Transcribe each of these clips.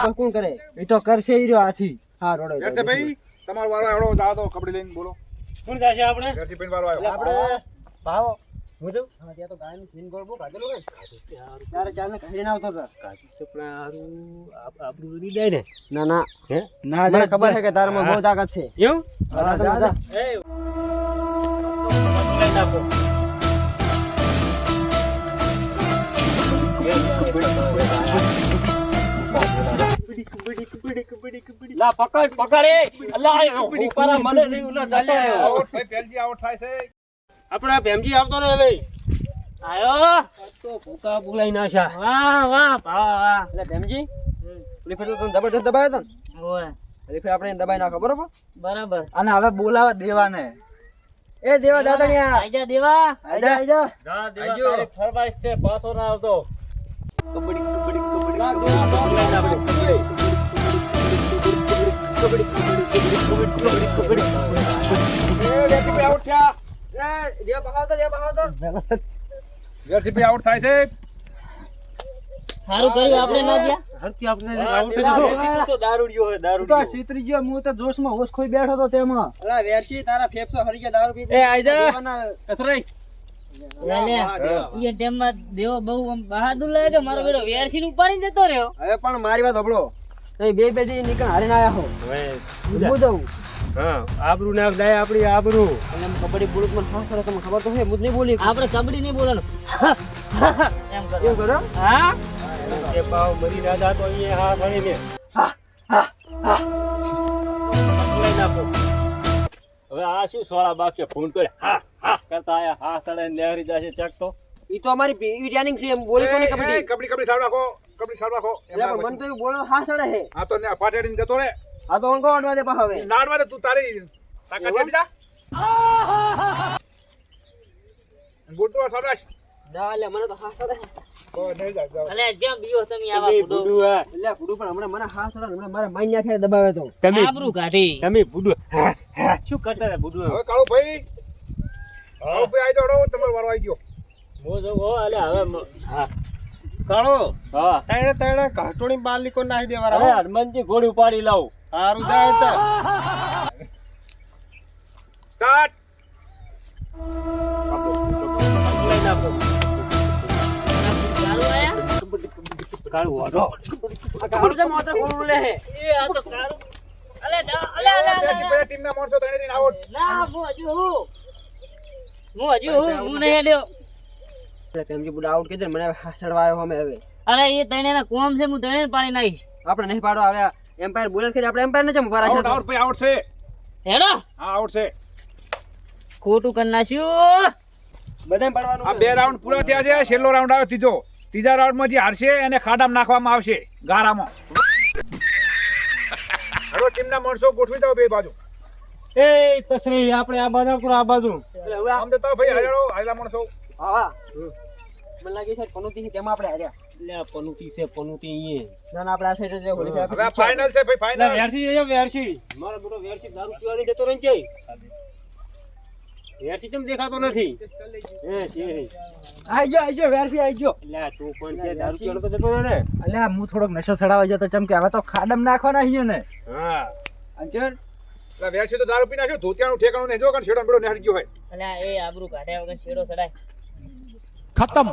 આ કોણ કરે એ તો કરશે ઈ રહ્યો આથી હા રોડો કરશે ભાઈ તમારો વારો એવડો જાવ તો કબડ્ડી લઈને બોલો કોણ જાશે આપણે ઘરથી પેન વારો આવ્યો આપણે ભાવો હું તો હા ત્યાં તો ગાયનું ફીન ગોળ બહુ કાઢેલું ને ત્યારે ચાર ને કાઢીને આવતો હતો કાચી સપના હારું આપણું નહીં દે ને ના ના હે ના મને ખબર છે કે તારામાં બહુ તાકાત છે એવું જા એ લઈ નાખો લા પકડ પકડ એ અલ્લા ઉપારા મને નહીં ઉલા જતો રહ્યો આઉટ ભાઈ પેલજી આઉટ થાય છે આપણા ભેમજી આવતો ને હવે આયો તો ભૂકા બોલાઈ નાશા વાહ વાહ વાહ એટલે ભેમજી ઓલી ફેર તો તમે જબરદસ્ત દબાયો તો ને ઓય ઓલી ફેર આપણે દબાઈ નાખો બરોબર બરાબર અને હવે બોલાવા દેવાને એ દેવા દાદણિયા આજા દેવા આજા જા દેવા તારી ફરમાઈશ છે પાછો ના આવતો કબડ્ડી કબડ્ડી કબડ્ડી ના દેવા ઘરથી આઉટ થયા દેવા બહાવતો ઘરથી આઉટ થાય છે સારું કર્યું આપણે ના ગયા હરતી આપણે આઉટ થઈ ગયો તો દારૂડિયો હે તો દારૂડિયો આ સીતરી ગયો હું તો જોશમાં હોશ ખોઈ બેઠો તો તેમાં અલા વેરસી તારા ફેફસો હરી ગયા દારૂ પી એ આઈજા કસરાઈ એ ટેમમાં દેવો બહુ આમ બહાદુર લાગે કે મારો બેટો વેરસી નું ઉપાડી જતો રહ્યો હવે પણ મારી વાત સાંભળો નહીં બે બે દી નીકળ હારીને આયા હો હવે હું દઉં હા આબરૂ ના જાય આપણી આબરૂ અને એમ કબડ્ડી બોલું મને હા સર તમને ખબર તો છે હું જ નહીં બોલી આપણે કબડ્ડી નહીં બોલવાનું એમ કરો એવું કરો હા જે પાવ મરી ના જાતો અહીંયા હા ભણી લે લઈ નાખો હવે આ શું સોળા બાકી ફોન કરે હા હા કરતા આયા હા સડે લહેરી જશે ચેક તો ઈ તો અમારી પીવી ટ્રેનિંગ છે એમ બોલી તો નહીં કબડ્ડી કબડ્ડી સાવ રાખો કબડ્ડી સાવ રાખો એટલે પણ મને તો એવું બોલો હા સડે છે આ તો ને પાટેડીને જતો રે આ તો અંકો અડવા દે પા હવે નાડવા દે તું તારી તાકાત છે બીજા ગોટવા સાડાશ ના લે મને તો હા સડે ઓ નહીં જા અલે જેમ બીઓ તમે આવા બુડો એટલે ફૂડું પણ હમણાં મને હા સડે હમણાં મારા માઈ નાખે દબાવે તો તમે આબરૂ કાઢી તમે બુડો શું કરતા રે બુડો હવે કાળુ ભાઈ આઈ દોડો તમારો વારો આવી ગયો મો જો હો અલે હવે હા કાળો હા તણે ઘાટોણી બાલી કો નાખી દેવા અરે હનુમાનજી ઘોડી ઉપાડી લાવ હારું જાય તો સ્ટાર્ટ લઈ નાખો ચાલુ આયા કાળુ વાડો આ કાળો જે મોતર ખોલું લે હે એ આ તો કાળુ અલે અલે અલે ટીમના માણસો ત્રણે ત્રણ આઉટ ના હું નહીં હેડ્યો એટલે પેમજી બુડા આઉટ કીધે મને હા સડવા આવ્યો અમે હવે અરે એ તણેના કોમ છે હું તણે પાણી નાખીશ આપણે નહીં પાડો આવ્યા એમ્પાયર બોલે છે આપણે એમ્પાયર ને ચમ ઉભા આઉટ રાખ્યો આઉટ ભાઈ આઉટ છે હેડો હા આઉટ છે ખોટું કરી નાખ્યું બધાય પાડવાનું આ બે રાઉન્ડ પૂરા થયા છે છેલ્લો રાઉન્ડ આવ્યો ત્રીજા રાઉન્ડમાં જે હારશે એને ખાડામાં નાખવામાં આવશે ગારામાં હવે ટીમના માણસો ગોઠવી દો બે બાજુ એ તસરી આપણે આ બાજુ કરો આ બાજુ એટલે હવે આમ તો ભાઈ હારેલો હારેલા માણસો હા મને લાગે છે પનોતી છે તેમાં આપણે હાર્યા લે પનુતી છે પનુતી ઈ ના ના આપણે આ સાઈડ જે હોલી હવે આ ફાઇનલ છે ભાઈ ફાઇનલ વેરસી મારો બેટો વેરસી દારૂ પીવાની જતો રહી જાય વેરસી કેમ દેખાતો નથી એ છે આઈ ગયો વેરસી આઈ ગયો લે તું પણ કે દારૂ પીવાનો તો જતો રહે ને અલ્યા હું થોડોક નશો ચડાવવા જતો ચમ કે હવે તો ખાડમ નાખવાના છીએ ને હા અંચર એટલે વેરસી તો દારૂ પી નાખ્યો ધોતિયાનું ઠેકાણું નહીં જો કારણ છેડો બેડો નેહરી ગયો હોય અલ્યા એ આબરૂ કાઢ્યા વગર છેડો ચડાય ખતમ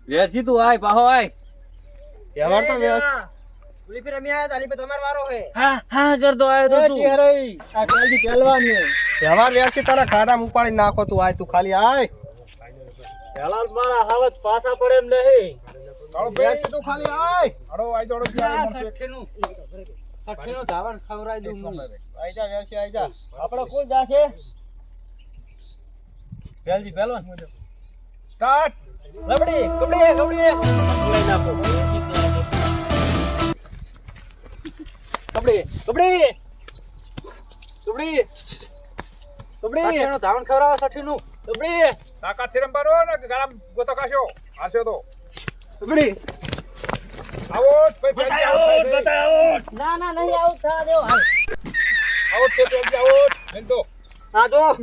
વેરસી તું આય પાહો આય તહેવાર તો ઓલી ફેર અમે આયા તાલી પે તમારો વારો હે હા કરતો આયો તો તું આ કાલથી પહેલવાની હે તહેવાર વેસી તારા ખાડામાં ઉપાડી નાખો તું આય તું ખાલી આય પહેલા મારા હાવત પાછા પડે એમ નહીં કાળો વેસી ભાઈ તું ખાલી આય હાડો આઈ દોડો ત્યાં માણસો સઠ્ઠીનો ધાવણ ખવરાઈ દઉં હું આઈ જા વેસી આઈ જા આપણે કોઈ જાશે પહેલજી પહેલવાન સ્ટાર્ટ લબડી કબડી લઈ નાખો કબડી કબડી કબડી કબડી સઠ્ઠીનો ધાવણ ખવરાવો સઠ્ઠીનું કબડી તાકાત થી રમવાનો ને ગારામ ગોતો કાશો હારશો તો કબડી આઉટ ભાઈ આઉટ ના ના નહીં આવું થા દેવો હાલ આઉટ છે પેલજી આઉટ મેંતો હા તો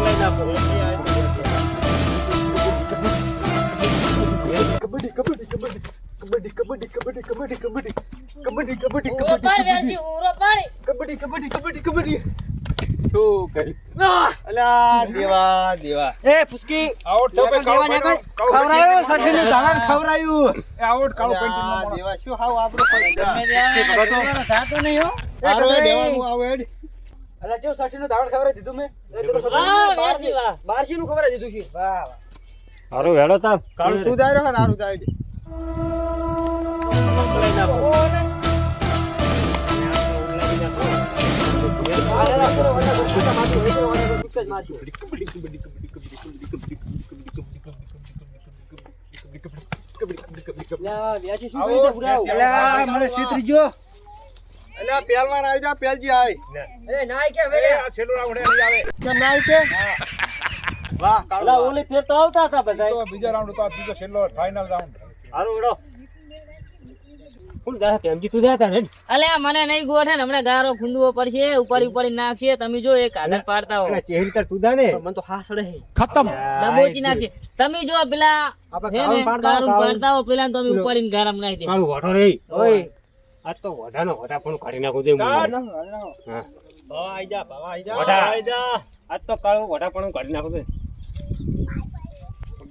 લઈ નાખો કબડી શું કરી અલ્યા દેવા દેવા એ પુસ્કી આઉટ થયો ભાઈ, કાળો દેવા કાળો ખવરાયું સઠીનું ધાણ ખવરાયું એ આઉટ કાળો અલ્યા પેન્ટિંગ નો દેવા શું હાવ આપણો પૈસા થાતો નહીં હો હારો એ દેવાનું આવે હેડ અલા જો સઠીનું ધાણ ખવરાઈ દીધું મેં બારશીનું ખવરાઈ દીધું છે વાહ વાહ હારું હેડો તાર કાળું તું જાય રહ્યો ને હારું જાય હેડ. અલા મને સીતરી જો અલ્યા પહેલવાન આવી જા પહેલજી આય એ નાય કે એ વેલે આ છેલ્લું રાઉન્ડ એ નહીં આવે કેમ ના આવી કે વાહ અલા કાળું વાહ. ઓલી ફેર તો આવતા હતા બધા તો બીજો રાઉન્ડ તો આ બીજો છેલ્લો ફાઇનલ રાઉન્ડ હારું હેડો કોણ જા કેમજી તું જાતા ને અલ્યા મને નહીં ગોઠે ને હમણાં ગારો ખૂંદવો પડશે ઉપાડી નાખશે તમે જો એક આધાર પાડતા હો ચહેરી તાર તું દા ને મને તો હાસડે હે ખતમ દબોચી નાખશે તમે જો પેલા આપણે હે ને, કાળું પાડતા હો, ગારું પાડતા હો પેલા ને તમે ઉપાડીને ગારમ નાખી દે કાળું વાઢો રે ઓય આજ તો વઢાનો વઢા પણ કાઢી નાખું દે કાઢ. હા ભાવા આઈ જા ભાવા આઈ જા વઢા આઈ જા આજ તો કાળું વઢા પણ કાઢી નાખું દે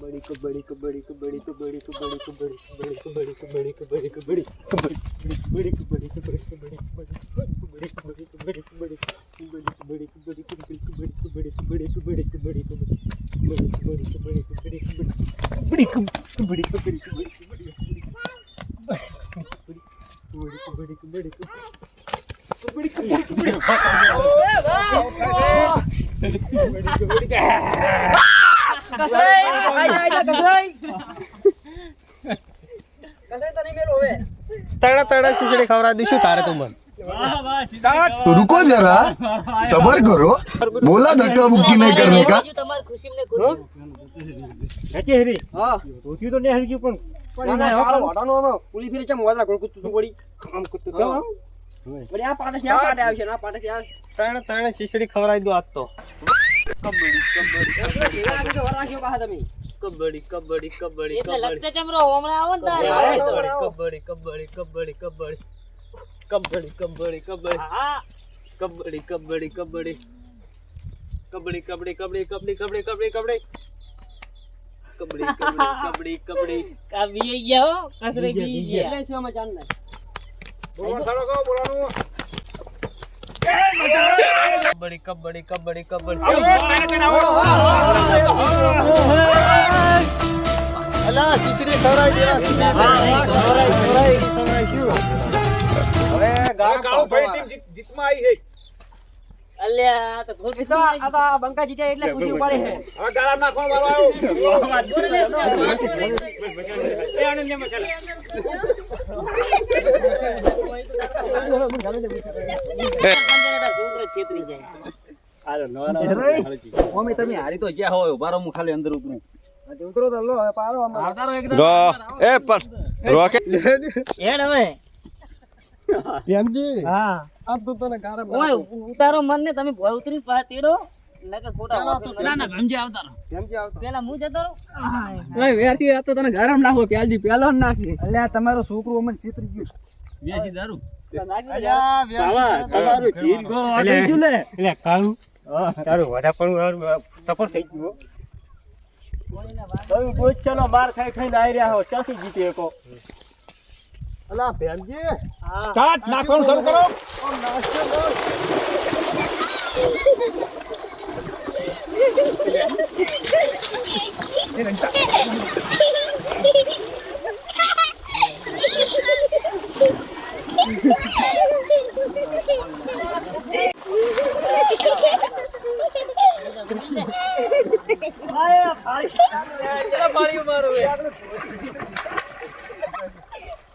કબડ્ડી કબડ્ડી કબડ્ડી કબડ્ડી કબડ્ડી કબડ્ડી કબડ્ડી કબડ્ડી કબડ્ડી કબડ્ડી કબડ્ડી તડા તડા ખીચડી ખવડાવી દઈશું તારે તો મન સ્ટાર્ટ रुको जरा सबर करो बोला धक्का मुक्की नहीं करने का તમારી ખુશી ને ખુશી ચહેરી હા ધોતી તો ને હરી ગયું પણ ના ના કાળો વાટાનો આમાં પુલી ફીરે ચમ મોદરા ગોળ કુતું પડી આમ કુતું કેમ આમ? વળી આ પાટે આ પાટે આવશે ના પાટે આ તણે તણે ખીચડી ખવડાવી દો આજ તો ભેગા રાખી તો વર રાખ્યો પાછા તમે કબડ્ડી કબડ્ડી કબડ્ડી એટલે લગતે ચમરો હમણાં આવો ને તારે કબડ્ડી કબડ્ડી કબડ્ડી કબડ્ડી કબડ્ડી કબડ્ડી કબડ્ડી હા કબડ્ડી કબડ્ડી કબડ્ડી કબડ્ડી કબડ્ડી કબડ્ડી કબડ્ડી કબડ્ડી કબડ્ડી કબડ્ડી કબડ્ડી કબડ્ડી કાવી ગયા હો કસરે ગઈ ગયા એટલે શું આમાં ચાલ ના બોલવાનું ચાલો કહો બોલવાનું કબડ્ડી કબડ્ડી કબડ્ડી કબડ્ડી અલા ખીચડી ખવડાવી દેવા ખીચડી હવે ગામ કાળો ભાઈ ટીમ જીતમાં આવી છે અલ્યા આ તો એ તો આ તો આ બંકા જીતે એટલે ખુશી ઉપાડી છે હવે ગાળા નાખવા વાળો છેતરી જાય હાલો નવાના ઓમે તમે હારી તો જ્યાં હોય બારો હું ખાલી અંદર ઉતરું ઉતરો તો લો હવે પારો આવતારો એકદમ હેડ હવે પ્રેમજી હા આ તો તને ગારમ ઓય ઉતારો મન ને તમે ભોય ઉતરી પા તેડો નકે ખોટા ના ના ભમજી આવતારો પ્રેમજી આવતો પેલા હું જતો રહું ઓય વેરસી આ તો તને ગરમ નાખો પ્યાલજી પેલો નાખી અલ્યા તમારો છોકરો અમને છેતરી ગયો બેસી દારૂ અલ્યા બાવા તમારું જીત ગો આડી ગયું ને એટલે કાળું તારું વડા પણ સફળ થઈ ગયું તમે બોજ ચલો માર ખાઈ ખાઈને આવી રહ્યા હો ક્યાંથી જીતી શકો અલા પ્રેમજી સ્ટાર્ટ નાખવાનું શરૂ કરો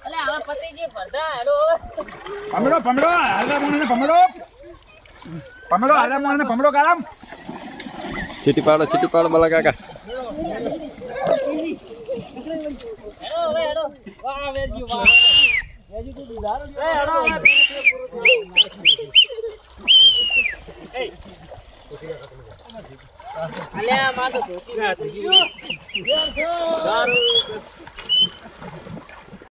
અલે હવે પતિજી ભરતા હેડો પમડો પમડો હાલા મોણને પમડો પમડો હાલા મોણને પમડો ગાળામ सिटी पाड़ मला काका હેડો હવે હેડો વાહ વેરજી વાહ વેરજી તું દીધારો એ હેડો અલ્યા માં તો ધોતી ના થઈ ગયું